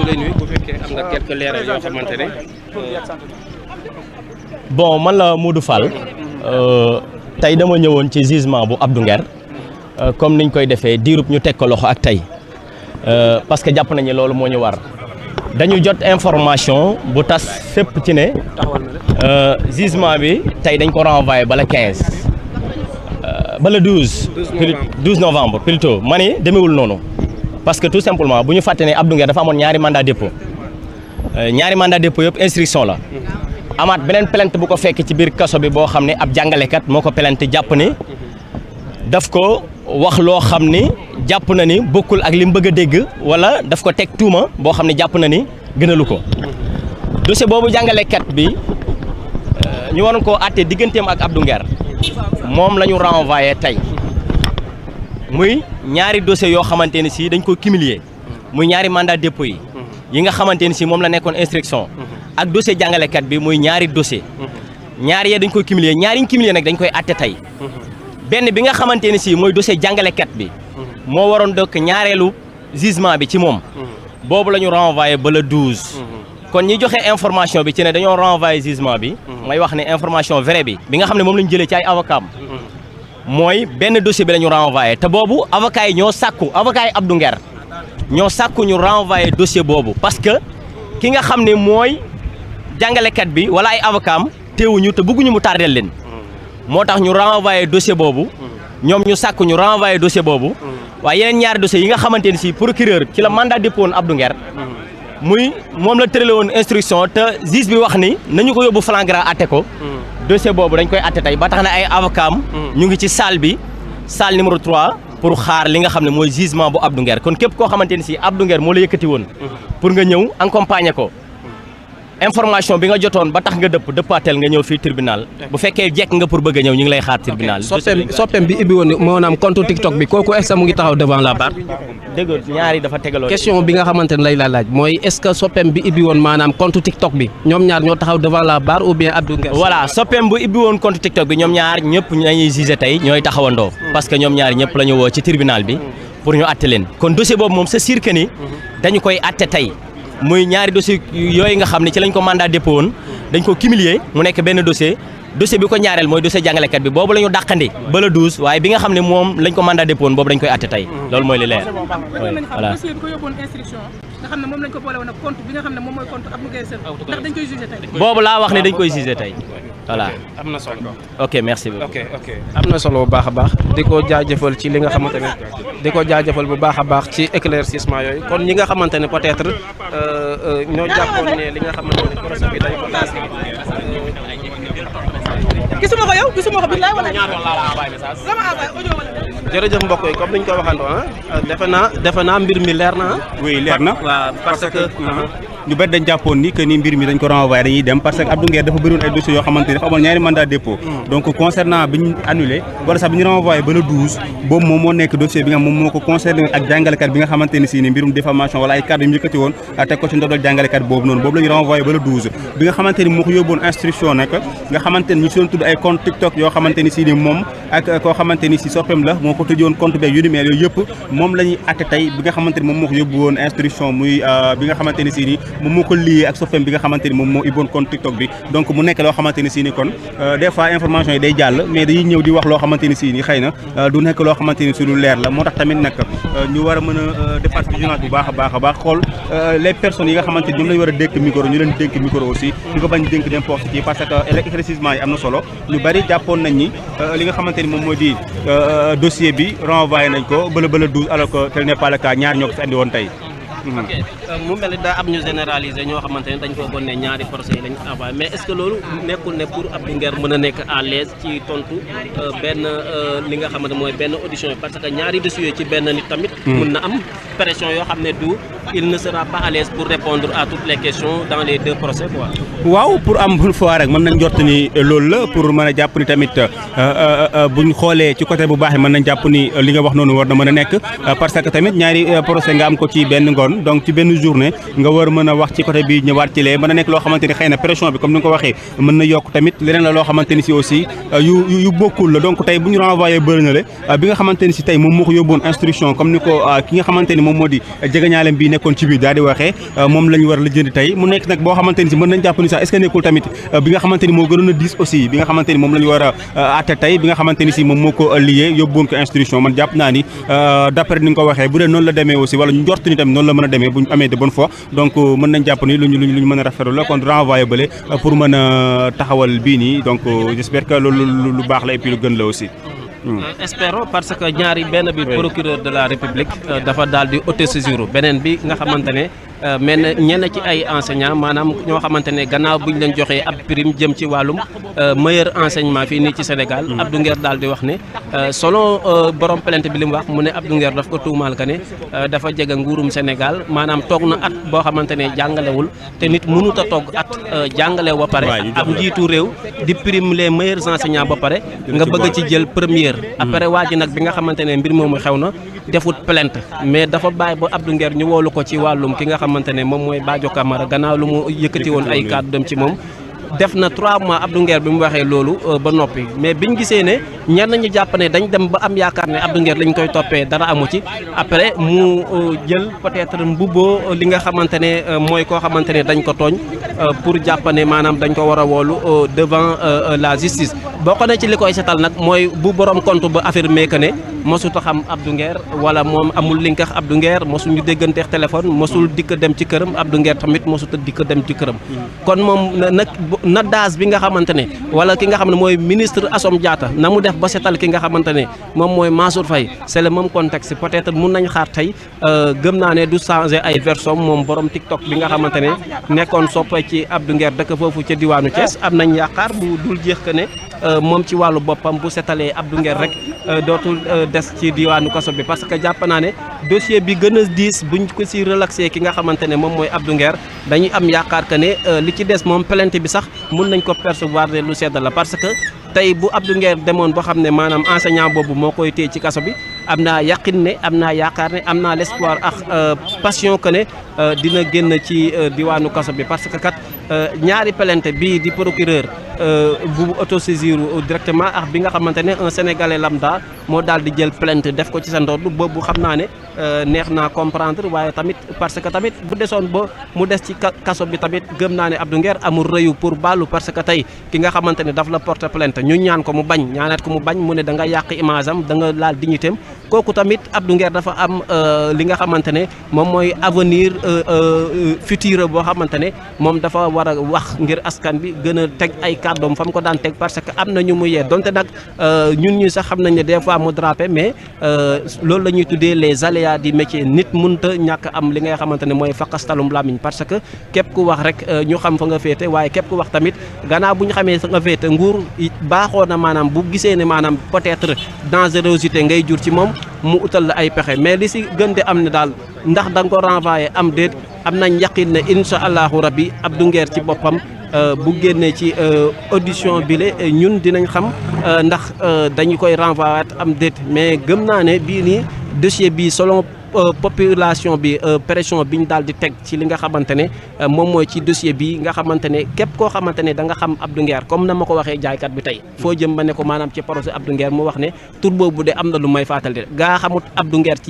lay nuyu bu fekkee am nga quelques leeral yoo xamante ne. bon man la Modou Fall tey dama ñëwoon ci jugement bu Abdou Nguer comme niñ koy defee diirub ñu teg ko loxo ak tey parce que jàpp nañu loolu moo ñu war dañu jot information bu tas fépp ci ne jugement bi tey dañ ko renvoyé ba le 15 ba le 12 novembre plutôt ma ni demewul noonu parce que tout simplement bu ñu fàtte ne Abdou Nguer dafa amoon ñaari mandat dépôt yëpp instruction la amaat beneen plainte bu ko fekk ci biir kaso bi boo xam ne ab jàngalekat moo ko plainte jàpp ni daf ko wax loo xam ni jàpp na ni bokkul ak li mu bëgg a dégg wala daf ko teg tuuma boo xam ne jàpp na ni gënalu ko dossier boobu jàngalekat bi ñu waroon koo àtte digganteem ak Abdou Nguer moom la ñu renvoyé tey muy ñaari dossiers yoo xamante ne si dañ ko cumuler muy ñaari mandat dépôt yi nga xamante ne si moom la nekkoon instruction ak dossier jàngalekat bi muy ñaari dossier ñaari yee dañ koy cumuler ñaari ñu cumuler nag dañ koy àtte tey benn bi nga xamante ne si mooy dossier jàngalekat bi moo waroon dokk ñaareelu jugement bi ci moom boobu la ñu renvoyé ba le 12 kon ñi joxe information bi ci ne dañoo renvoyé jugement bi mooy wax ne information vraie bi nga xam ne moom la ñu jëlee ci ay avocat mooy benn dossier bi la ñu renvoyé te boobu avocat yi ñoo sàkku avocat yi Abdou Nguer ñoo sàkku ñu renvoyé dossier boobu parce que ki nga xam ne mooy jàngalekat bi wala ay avocat am teewuñu te bëgguñu mu tardel leen moo tax ñu renvoyé dossier boobu ñoom ñu sàkku ñu renvoyé dossier boobu waaye yeneen ñaari dossiers yi nga xamante ne si procureur ci la mandat dépôt woon Abdou Nguer muy moom la tërale woon instruction te juge bi wax ni nañu ko yóbbu flagrant atte ko dossier boobu dañ koy atte tey ba tax na ay avocat am ñu ngi ci salle bi salle numéro 3 pour xaar li nga xam ne mooy jugement bu Abdou Nguer kon képp koo xamante ne si Abdou Nguer moo la yëkkati woon pour nga ñëw accompagner ko information bi nga jotoon ba tax nga dëppaatel nga ñëw fii tribunal bu fekkee jekk nga pour bëgg a ñëw ñu ngi lay xaar tribunal. soppeem bi ibbi woon maanaam compte TikTok bi kooku est-ce que mu ngi taxaw devant la barre. dégg ñaari dafa tegaloo. question bi nga xamante ne lay laaj mooy est-ce que soppeem bi ibbi woon maanaam compte TikTok bi ñoom ñaar ñoo taxaw devant la barre ou bien Abdou Nguer. voilà soppeem bu ibbi woon compte TikTok bi ñoom ñaar ñëpp ñuy jugé tey ñooy taxawandoo. parce que ñoom ñaar ñëpp la ñu woo ci tribunal bi pour ñu atte leen kon dossier boobu moom c'est sûr que ni dañu koy atte tey muy ñaari dossier yooyu nga xam ne ci lañ ko mandat dépôt woon dañ ko cumuler mu nekk benn dossier bi ko ñaareel mooy dossier jàngalekat bi boobu la ñu dàqandi ba le 12 waaye bi nga xam ne moom lañ ko mandat dépôt woon boobu dañ koy àtte tey loolu mooy li leer. voilà dossier bi ko yóbboon instruction nga xam ne moom lañ ko boole woon ak compte bi nga xam ne moom mooy compte Abdou Nguer Seul ndax dañ koy jugé tey. boobu laa wax ne dañ koy jugé tey voilà. am na solo. ok merci beaucoup. ok am na solo bu baax a baax di ko jaajëfal ci li nga xamante ne di ko jaajëfal bu baax a baax ci éclaircissement yooyu kon ñi nga xamante ne peut-être ñoo jàppoon ne li nga xamante ne procès bi dañ ko taas. gisuma ko yow gisuma ko billaay wala jërëjëf mbokk yi comme niñ ko waxandoo defe naa mbir mi leer na oui leer na waaw parce que ñu bëri dañ jàppoon ni que ni mbir mi dañ ko renvoyé dañuy dem parce que Abdou Nguer dafa bëriwoon ay dossiers yoo xamante ne dafa amoon ñaari mandat dépôt donc concernant bi ñu annulé wala sax bi ñu renvoyé ba le 12 boobu moom moo nekk dossier bi nga moom moo ko concerné ak jàngalekat bi nga xamante ne si ni mbirum diffamation wala ay kàddu yu ñu yëkkati woon teg ko ci ndodal jàngalekat boobu noonu boobu la ñu renvoyé ba le 12 bi nga xamante ni moo ko yóbboon instruction nag nga xamante ni ñu si doon tudd ay compte TikTok yoo xamante ni si ni moom ak koo xamante ni si soppeem la moo ko tëjoon compte beeg yu ni mel yooyu yëpp moom la ñuy atte tey bi nga xamante ni moom moo ko yóbbu woon instruction muy bi nga xamante ni si ni moom moo ko lié ak soppeem bi nga xamante ni moom moo ibboon compte TikTok bi donc mu nekk loo xamante ni si ni kon des fois information yi day jàll mais dañuy ñëw di wax loo xamante ni si ni xëy na du nekk loo xamante ni si lu leer la moo tax tamit nag ñu war a mën a defaat vigilance bu baax a baax xool les personnes yi nga xamante ni ñoom lañu war a dénk micro ñu leen dénk micro aussi ñu ko bañ dénk n'importe qui parce que éclaircissement yi am na solo ñu bari jàppoon nañ ni li nga xamante ni moom moo di dossier bi renvoyé nañ ko bële 12 alors que tel n'est pas le cas ñaar ñoo ko fi andi woon tey. ok mu mel ni daa am ñu généraliser ñoo xamante ne dañ foo ne ñaari procès yi lañ envoyé mais est-ce que loolu nekkul ne pour Abdou Nguer mën a nekk à l'aise ci tontu benn li nga xamante mooy benn audition yi parce que ñaari dossiers ci benn nit tamit mën na am pression yoo xam ne du il ne sera pas à l'aise pour répondre à toutes les questions dans les deux procès quoi. waaw pour am bul fois rek mën nañ jot ni loolu la pour mën a jàpp ni tamit buñ xoolee ci côté bu baax mën nañ jàpp ni li nga wax noonu war na mën a nekk parce que tamit ñaari procès nga am ko ci benn ngoon yoon donc ci benn journée nga war mën a wax ci côté bi ñëwaat ci lee mën a nekk loo xamante ni xëy na pression bi comme ni nga ko waxee mën na yokk tamit leneen la loo xamante ni si aussi yu bokkul la donc tey bu ñu renvoyé bëri na le bi nga xamante ni si tey moom moo ko yóbboon instruction comme ni ko ki nga xamante ni moom moo di jegeñaalem bi nekkoon ci biir daal di waxee moom la ñu war a lijjanti tey mu nekk nag boo xamante ni si mën nañ jàpp ni sax est-ce que nekkul tamit bi nga xamante ni moo gënoon a diis aussi bi nga xamante ni moom la ñu war a àtte tey bi nga xamante ni si moom moo ko lié yóbbuwoon ko instruction man jàpp naa ni d'après ni nga ko waxee bu dee noonu la demee aussi wala ñu njort ni tamit noonu la mën a demee bu ñu amee de bonne foi donc mën nañ jàpp ni lu ñu mën a rafetlu la kon renvoyé bële pour mën a taxawal bii nii donc j'espère que loolu lu baax la et puis lu gën la aussi. espérons parce que ñaari benn bi procureur de la république dafa daal di autosaisir beneen bi nga xamante ne mais ñenn ci ay enseignants maanaam ñoo xamante ne gannaaw bu ñu leen joxee ab prime jëm ci wàllum meilleur enseignement fii nii ci Sénégal. Abdou Nguer daal di wax ne selon borom plainte bi li mu wax mu ne Abdou Nguer daf ko tuumaal que ne dafa jege nguurum Sénégal maanaam toog na at boo xamante ne jàngalewul te nit mënut a toog at jàngale ba pare. ab njiitu réew di prime les meilleurs enseignants ba pare nga bëgg ci jël première. après waa ji nag bi nga xamante ne mbir moomu xew na defut plainte mais dafa bàyyi ba Abdou Nguer ñu woolu ko ci wàllum ki nga xamante ne moom mooy Badio Camara gannaaw lu mu yëkkati woon ay kàddu dem ci moom def na 3 mois Abdou Nguer bi mu waxee loolu ba noppi mais biñ gisee ne ñenn ñu jàpp ne dañ dem ba am yaakaar ne Abdou Nguer lañ koy toppee dara amu ci après mu jël peut-être mbubboo li nga xamante ne mooy koo xamante ne dañ ko tooñ pour jàpp ne maanaam dañ ko war a woolu devant la justice bokk na ci li koy setal nag mooy bu borom compte ba affirmé que ne mosut a xam Abdou Nguer wala moom amul link ak Abdou Nguer mosuñu dégganteex téléphone mosul dikk dem ci këram Abdou Nguer tamit mosut a dikk dem ci këram kon moom nag na daas bi nga xamante ne wala ki nga xam ne mooy ministre Assome Diatta na mu def ba setal ki nga xamante ne moom mooy Mansour Faye c'est le même contexte peut-être mun nañ xaar tey gëm naa ne du changer ay version moom borom TikTok bi nga xamante ne nekkoon soppe ci Abdou Nguer dëkk foofu ca diwaanu Thiès am nañ yaakaar bu dul jeex que ne moom ci wàllu boppam bu setalee Abdou Nguer rek dootul des ci diwaanu kaso bi parce que jàpp naa ne dossier bi gën a diis buñ ko si relaxé ki nga xamante ne moom mooy Abdou Nguer dañuy am yaakaar que ne li ci des moom plainte bi sax mun nañ ko percevoir de lu sedd la parce que tey bu Abdou Nguer demoon boo xam ne maanaam enseignant boobu moo koy téye ci kaso bi am naa yaqin ne am naa yaakaar ne am naa l'espoir ak passion que ne dina génn ci diwaanu kaso bi parce que kat ñaari plainte bii di procureur bu autosaisir directement ak bi nga xamante ne un sénégalais lambda moo daal di jël plainte def ko ci sa ndodd boobu xam naa ne neex naa comprendre waaye tamit parce que tamit bu desoon ba mu des ci kaso bi tamit gëm naa ne Abdou Nguer amul rëyu pour baalu parce que tey ki nga xamante ne daf la porter plainte ñu ñaan ko mu bañ ñaanaat ko mu bañ mu ne da nga yàq image am da nga laal dignité am kooku tamit Abdou Nguer dafa am li nga xamante ne moom mooy avenir futur boo xamante ne moom dafa war a wax ngir askan bi gën a teg ay kàddoom fa mu ko daan teg parce que am na ñu mu yee donte nag ñun ñu sax xam nañ ne des fois mu drapé mais loolu la ñuy tuddee les aléas du métier nit mënta ñàkk am li ngay xamante ne mooy fakastalum lamiñ parce que képp ku wax rek ñu xam fa nga féete waaye képp ku wax tamit gannaaw bu ñu xamee fa nga féete nguur baaxoo na maanaam bu gisee ne maanaam peut-être dangerosité ngay jur ci moom mu utal la ay pexe mais li si gën di am ne daal ndax da nga ko renvoyé am déet am nañ yaqin ne incha allahu rabbi Abdou Nguer ci boppam bu génnee ci audition bi le ñun dinañ xam ndax dañu koy renvoyer am déet mais gëm naa ne bii nii dossier bi selon population bi pression bi ñu daal di teg ci li nga xamante ne moom mooy ci dossier bi nga xamante ne képp koo xamante ne da nga xam Abdou Nguer comme na ma ko waxee jaaykat bi tey foo jëm ba ne ko maanaam ci projet Abdou Nguer mu wax ne tur boobu de am na lu may fàttali gaa xamut Abdou Nguer ci